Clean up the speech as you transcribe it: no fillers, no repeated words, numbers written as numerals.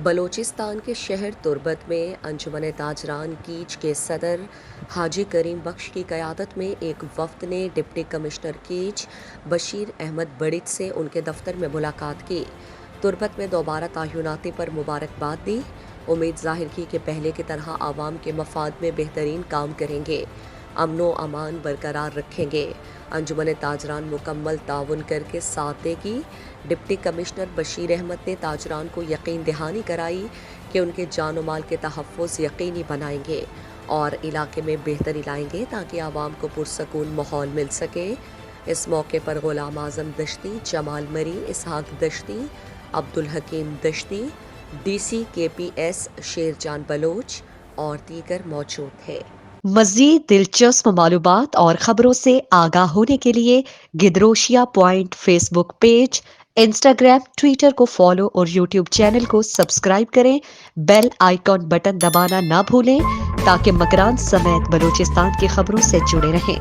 بلوچستان کے شہر تربت میں انجمن تاجران کیچ کے صدر حاجی کریم بخش کی قیادت میں ایک وفد نے ڈپٹی کمشنر کیچ بشیر احمد بڑچ سے ان کے دفتر میں ملاقات کی۔ تربت میں دوبارہ تعیناتی پر مبارکباد دی، امید ظاہر کی کہ پہلے کی طرح عوام کے مفاد میں بہترین کام کریں گے، امن و امان برقرار رکھیں گے۔ انجمن تاجران مکمل تعاون کر کے ساتھ دے گی۔ ڈپٹی کمشنر بشیر احمد نے تاجران کو یقین دہانی کرائی کہ ان کے جان و مال کے تحفظ یقینی بنائیں گے اور علاقے میں بہتری لائیں گے تاکہ عوام کو پرسکون ماحول مل سکے۔ اس موقع پر غلام اعظم دشتی، جمال مری، اسحاق دشتی، عبدالحکیم دشتی، ڈی سی کے پی ایس شیر جان بلوچ اور دیگر موجود تھے۔ مزید دلچسپ معلومات اور خبروں سے آگاہ ہونے کے لیے Gedrosia point Facebook page, Instagram, Twitter کو فالو اور یوٹیوب چینل کو سبسکرائب کریں۔ بیل آئیکن بٹن دبانا نہ بھولیں تاکہ مکران سمیت بلوچستان کی خبروں سے جڑے رہیں۔